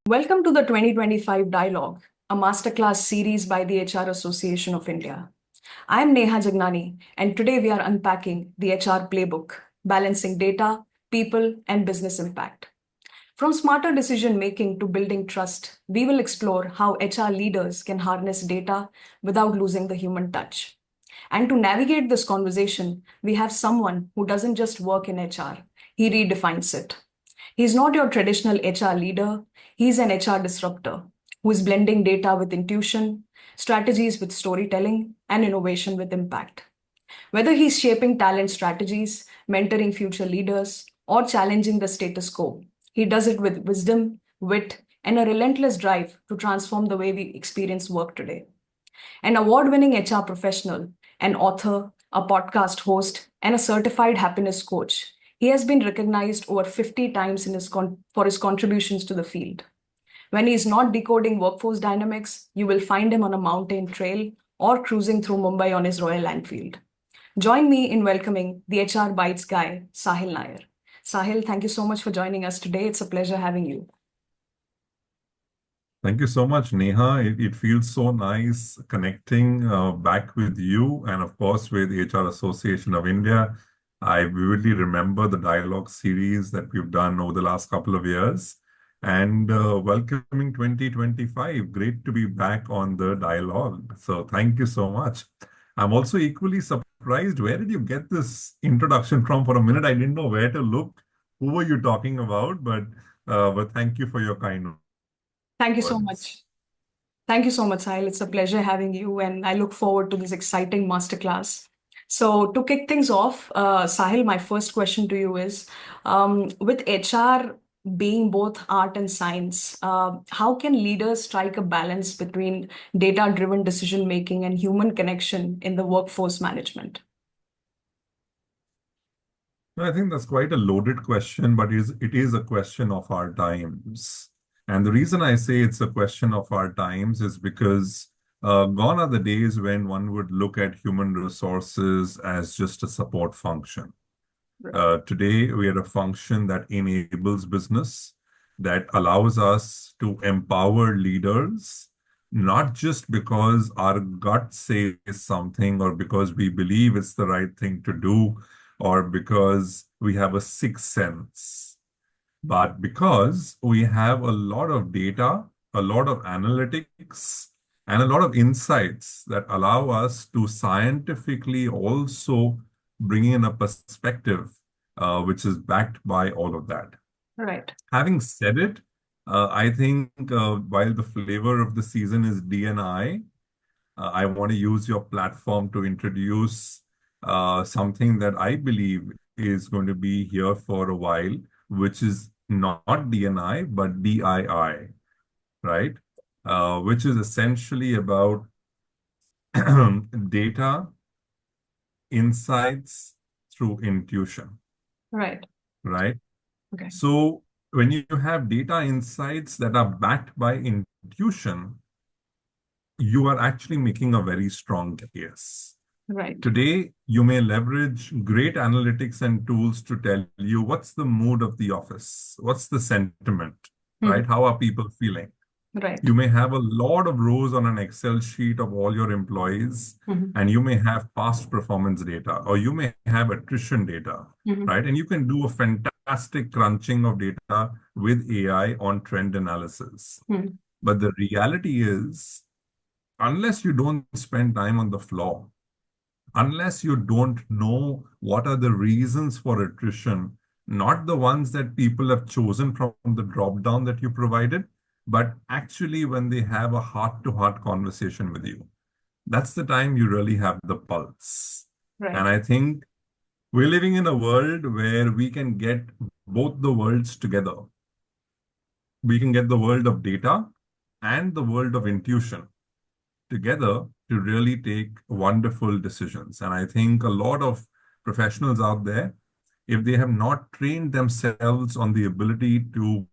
Welcome to the 2025 Dialogue, a masterclass series by the HR Association of India. I'm Neha Jagnani, and today we are unpacking the HR Playbook, balancing data, people, and business impact. From smarter decision making to building trust, we will explore how HR leaders can harness data without losing the human touch. And to navigate this conversation, we have someone who doesn't just work in HR, he redefines it. He's not your traditional HR leader, he's an HR disruptor who is blending data with intuition, strategies with storytelling, and innovation with impact. Whether he's shaping talent strategies, mentoring future leaders, or challenging the status quo, he does it with wisdom, wit, and a relentless drive to transform the way we experience work today. An award winning HR professional, an author, a podcast host, and a certified happiness coach, he has been recognized over 50 times for his contributions to the field. When he's not decoding workforce dynamics, you will find him on a mountain trail or cruising through Mumbai on his Royal Enfield. Join me in welcoming the HR Bites guy, Sahil Nayar. Sahil, thank you so much for joining us today. It's a pleasure having you. Thank you so much, Neha. It feels so nice connecting back with you and, of course, with HR Association of India. I vividly remember the dialogue series that we've done over the last couple of years. And welcoming 2025. Great to be back on the dialogue. So thank you so much. I'm also equally surprised. Where did you get this introduction from? For a minute, I didn't know where to look. Who were you talking about? But thank you for your kind Thank you so words. much. Thank you so much, Sahil. It's a pleasure having you, and I look forward to this exciting masterclass. So, to kick things off, Sahil, my first question to you is with HR being both art and science, how can leaders strike a balance between data driven decision making and human connection in the workforce management? No, I think that's quite a loaded question, but it is a question of our times. And the reason I say it's a question of our times is because gone are the days when one would look at human resources as just a support function. Right. Today, we are a function that enables business, that allows us to empower leaders, not just because our gut says something or because we believe it's the right thing to do or because we have a sixth sense, but because we have a lot of data, a lot of analytics, and a lot of insights that allow us to scientifically also bring in a perspective which is backed by all of that. Right. Having said it, I think while the flavor of the season is D&I, I want to use your platform to introduce something that I believe is going to be here for a while, which is not D&I, but DII, right? Which is essentially about data, insights through intuition, Right. right? Okay. So when you have data insights that are backed by intuition, you are actually making a very strong case. Right. Today, you may leverage great analytics and tools to tell you what's the mood of the office, what's the sentiment, right? Mhm. How are people feeling? Right. You may have a lot of rows on an Excel sheet of all your employees, Mhm. and you may have past performance data, or you may have attrition data, Mhm. right? And you can do a fantastic crunching of data with AI on trend analysis. Mhm. But the reality is, unless you don't spend time on the floor, unless you don't know what are the reasons for attrition, not the ones that people have chosen from the drop down that you provided, but actually when they have a heart to heart conversation with you, that's the time you really have the pulse. And Right. I think we're living in a world where we can get both the worlds together. We can get the world of data and the world of intuition together to really take wonderful decisions. And I think a lot of professionals out there, if they have not trained themselves on the ability to,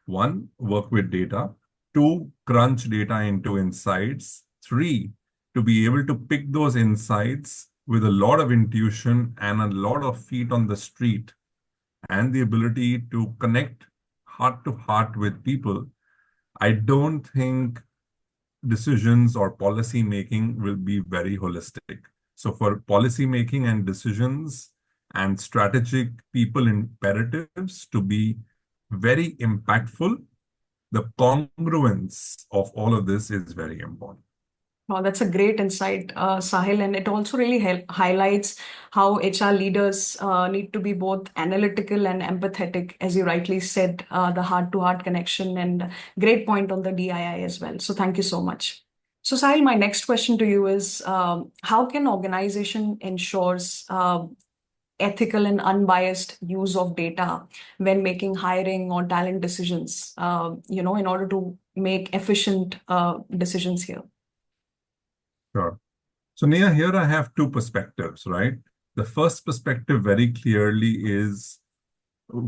one, work with data, two, crunch data into insights, three, to be able to pick those insights with a lot of intuition and a lot of feet on the street and the ability to connect heart to heart with people, I don't think decisions or policy making will be very holistic. So for policy making and decisions and strategic people imperatives to be very impactful, the congruence of all of this is very important. Wow, that's a great insight, Sahil, and it also really highlights how HR leaders need to be both analytical and empathetic, as you rightly said, the heart-to-heart connection, and great point on the DII as well. So thank you so much. So Sahil, my next question to you is, how can organization ensures ethical and unbiased use of data when making hiring or talent decisions, in order to make efficient decisions here? Sure. So Nia, here I have two perspectives, right? The first perspective very clearly is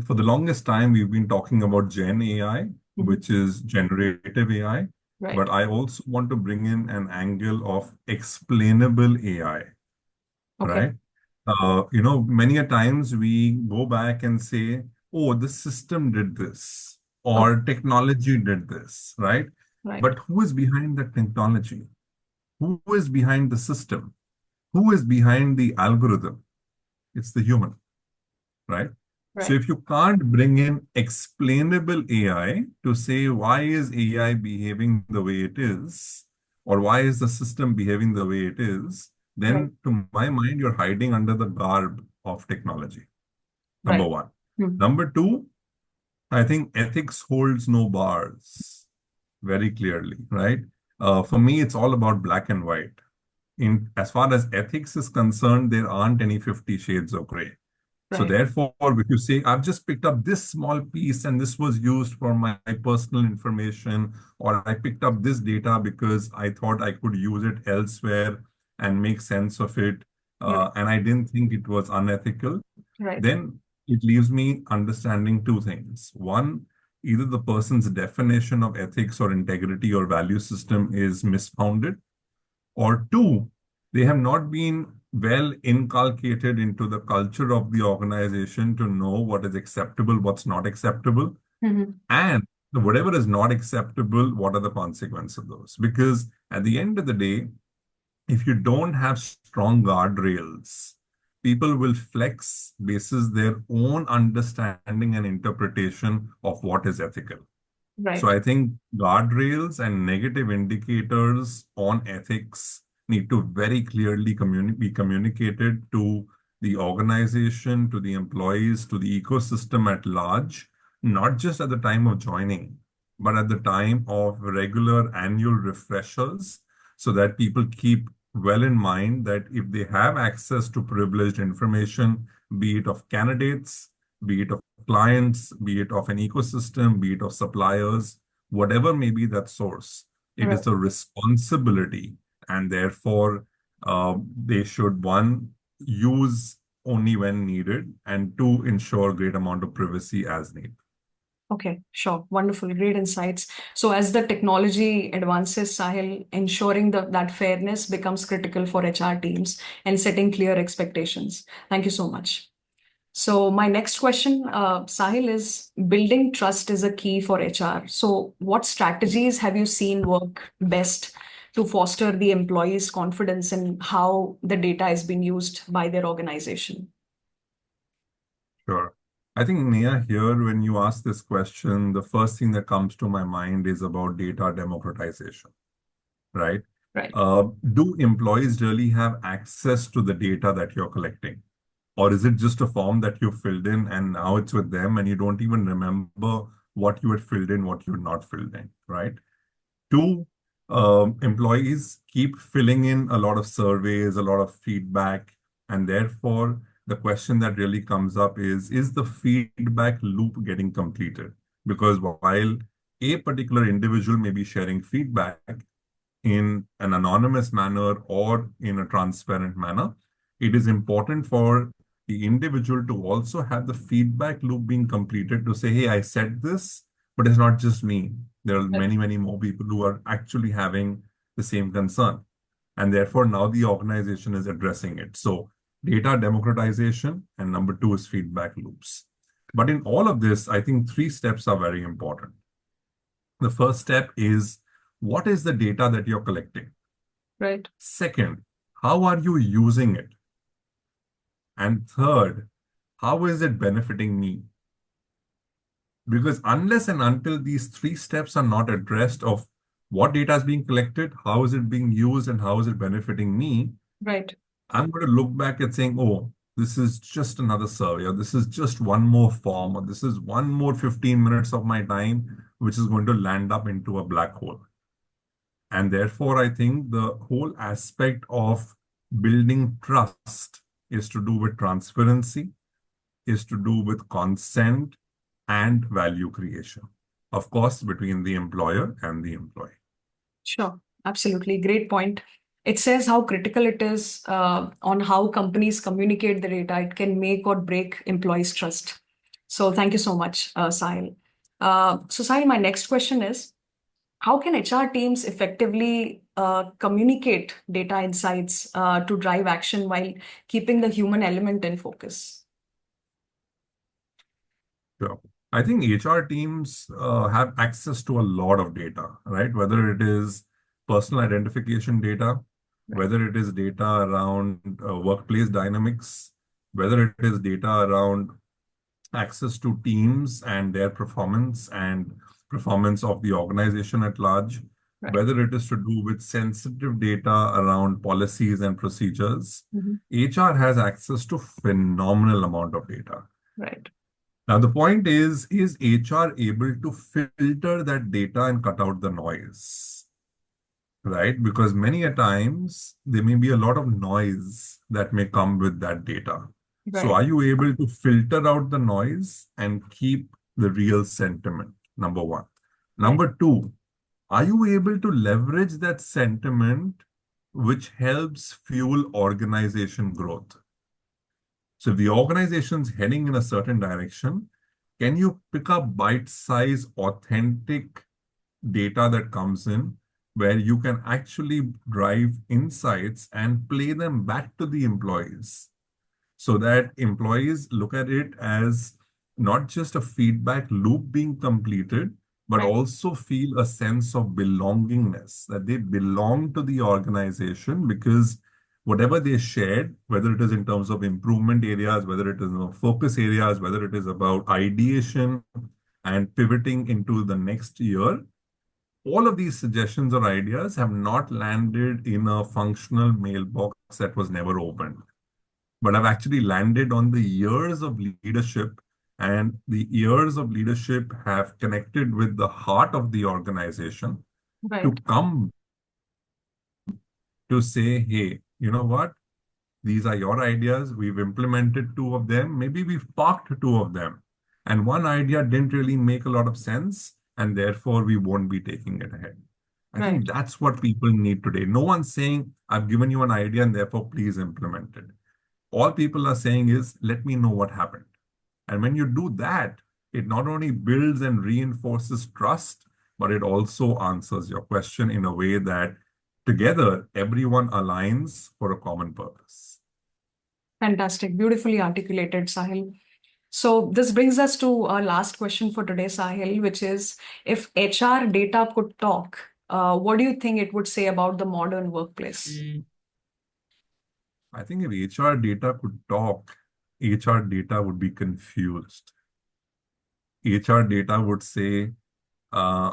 for the longest time, we've been talking about Gen AI, Mhm. which is generative AI, Right. but I also want to bring in an angle of explainable AI, Okay. right? Many a times we go back and say, oh, the system did this Okay. or technology did this, right? Right. But who is behind the technology? Who is behind the system? Who is behind the algorithm? It's the human, right? So Right. if you can't bring in explainable AI to say why is AI behaving the way it is, or why is the system behaving the way it is, Right. then to my mind, you're hiding under the garb of technology. Number Right. one. Hmm. Number two, I think ethics holds no bars very clearly, right? For me, it's all about black and white. In as far as ethics is concerned, there aren't any 50 shades of gray. So Right. therefore, if you say, I've just picked up this small piece and this was used for my personal information, or I picked up this data because I thought I could use it elsewhere and make sense of it, Right. and I didn't think it was unethical, Right. then it leaves me understanding two things. One, either the person's definition of ethics or integrity or value system is misfounded, or two, they have not been well inculcated into the culture of the organization to know what is acceptable, what's not acceptable, Hmm. and whatever is not acceptable, what are the consequences of those? Because at the end of the day, if you don't have strong guardrails, people will flex basis their own understanding and interpretation of what is ethical. So Right. I think guardrails and negative indicators on ethics need to very clearly be communicated to the organization, to the employees, to the ecosystem at large, not just at the time of joining, but at the time of regular annual refreshers, so that people keep well in mind that if they have access to privileged information, be it of candidates, be it of clients, be it of an ecosystem, be it of suppliers, whatever may be that source, it Right. is a responsibility. And therefore, they should, one, use only when needed, and two, ensure great amount of privacy as needed. Okay, sure. Wonderful. Great insights. So as the technology advances, Sahil, ensuring that fairness becomes critical for HR teams and setting clear expectations. Thank you so much. So my next question, Sahil, is building trust is a key for HR. So what strategies have you seen work best to foster the employees' confidence in how the data is being used by their organization? Sure. I think, Nia, here, when you ask this question, the first thing that comes to my mind is about data democratization, right? Right. Do employees really have access to the data that you're collecting? Or is it just a form that you filled in and now it's with them and you don't even remember what you had filled in, what you had not filled in, right? Two, employees keep filling in a lot of surveys, a lot of feedback, and therefore the question that really comes up is the feedback loop getting completed? Because while a particular individual may be sharing feedback in an anonymous manner or in a transparent manner, it is important for the individual to also have the feedback loop being completed to say, hey, I said this, but it's not just me. There are Right. many, many more people who are actually having the same concern. And therefore, now the organization is addressing it. So, data democratization, and number two is feedback loops. But in all of this, I think three steps are very important. The first step is what is the data that you're collecting? Right. Second, how are you using it? And third, how is it benefiting me? Because unless and until these three steps are not addressed of what data is being collected, how is it being used, and how is it benefiting me, Right. I'm going to look back at saying, oh, this is just another survey, or this is just one more form, or this is one more 15 minutes of my time, which is going to land up into a black hole. And therefore, I think the whole aspect of building trust is to do with transparency, is to do with consent and value creation. Of course, between the employer and the employee. Sure. Absolutely. Great point. It says how critical it is on how companies communicate the data. It can make or break employees' trust. So thank you so much, Sahil. So Sahil, my next question is, how can HR teams effectively communicate data insights to drive action while keeping the human element in focus? Sure. I think HR teams have access to a lot of data, right? Whether it is personal identification data, Right. whether it is data around workplace dynamics, whether it is data around access to teams and their performance and performance of the organization at large, Right. whether it is to do with sensitive data around policies and procedures. Mhm. HR has access to phenomenal amount of data. Right. Now, the point is HR able to filter that data and cut out the noise, right? Because many a times there may be a lot of noise that may come with that data. So Right. are you able to filter out the noise and keep the real sentiment? Number one. Right. Number two, are you able to leverage that sentiment which helps fuel organization growth? So if the organization's heading in a certain direction, can you pick up bite-sized, authentic data that comes in where you can actually drive insights and play them back to the employees so that employees look at it as not just a feedback loop being completed, but Right. also feel a sense of belongingness, that they belong to the organization because whatever they shared, whether it is in terms of improvement areas, whether it is in focus areas, whether it is about ideation and pivoting into the next year, all of these suggestions or ideas have not landed in a functional mailbox that was never opened, but I've actually landed on the years of leadership, and the years of leadership have connected with the heart of the organization Right. to come to say, hey, you know what? These are your ideas. We've implemented two of them. Maybe we've parked two of them. And one idea didn't really make a lot of sense, and therefore we won't be taking it ahead. I think Right. that's what people need today. No one's saying, I've given you an idea and therefore please implement it. All people are saying is, let me know what happened. And when you do that, it not only builds and reinforces trust, but it also answers your question in a way that together everyone aligns for a common purpose. Fantastic. Beautifully articulated, Sahil. So this brings us to our last question for today, Sahil, which is, if HR data could talk, what do you think it would say about the modern workplace? I think if HR data could talk, HR data would be confused. HR data would say, uh,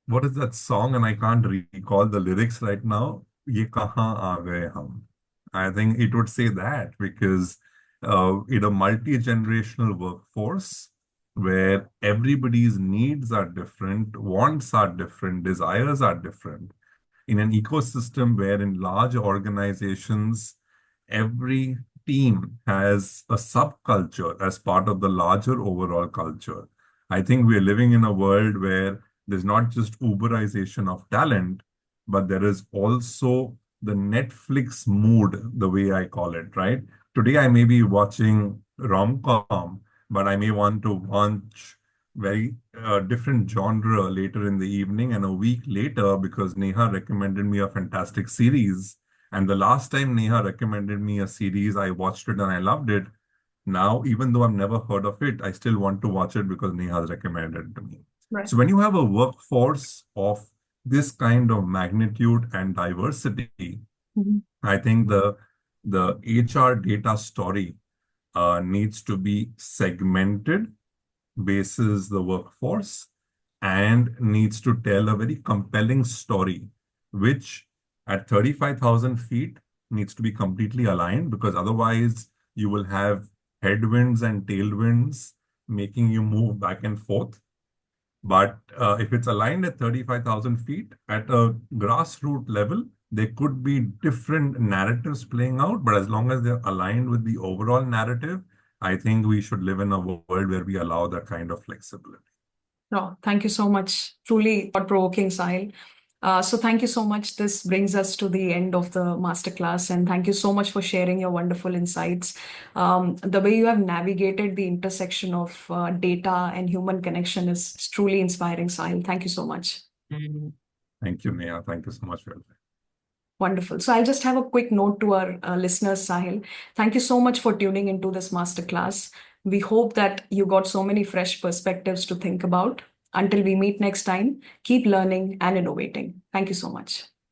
what is that song? And I can't recall the lyrics right now. Ye kahan aa gaye hum? I think it would say that because in a multi-generational workforce where everybody's needs are different, wants are different, desires are different, in an ecosystem where in large organizations, every team has a subculture as part of the larger overall culture. I think we're living in a world where there's not just Uberization of talent, but there is also the Netflix mood, the way I call it, right? Today I may be watching rom-com, but I may want to watch very different genre later in the evening, and a week later, because Neha recommended me a fantastic series, and the last time Neha recommended me a series, I watched it and I loved it. Now, even though I've never heard of it, I still want to watch it because Neha has recommended it to me. Right. So when you have a workforce of this kind of magnitude and diversity, Mhm. I think the HR data story needs to be segmented basis the workforce and needs to tell a very compelling story, which at 35,000 feet needs to be completely aligned because otherwise you will have headwinds and tailwinds making you move back and forth. But if it's aligned at 35,000 feet at a grassroots level, there could be different narratives playing out. But as long as they're aligned with the overall narrative, I think we should live in a world where we allow that kind of flexibility. No, thank you so much. Truly thought-provoking, Sahil. So thank you so much. This brings us to the end of the masterclass, and thank you so much for sharing your wonderful insights. The way you have navigated the intersection of data and human connection is truly inspiring, Sahil. Thank you so much. Thank you, Neha. Thank you so much for your time. Wonderful. So I'll just have a quick note to our listeners, Sahil. Thank you so much for tuning into this masterclass. We hope that you got so many fresh perspectives to think about. Until we meet next time, keep learning and innovating. Thank you so much.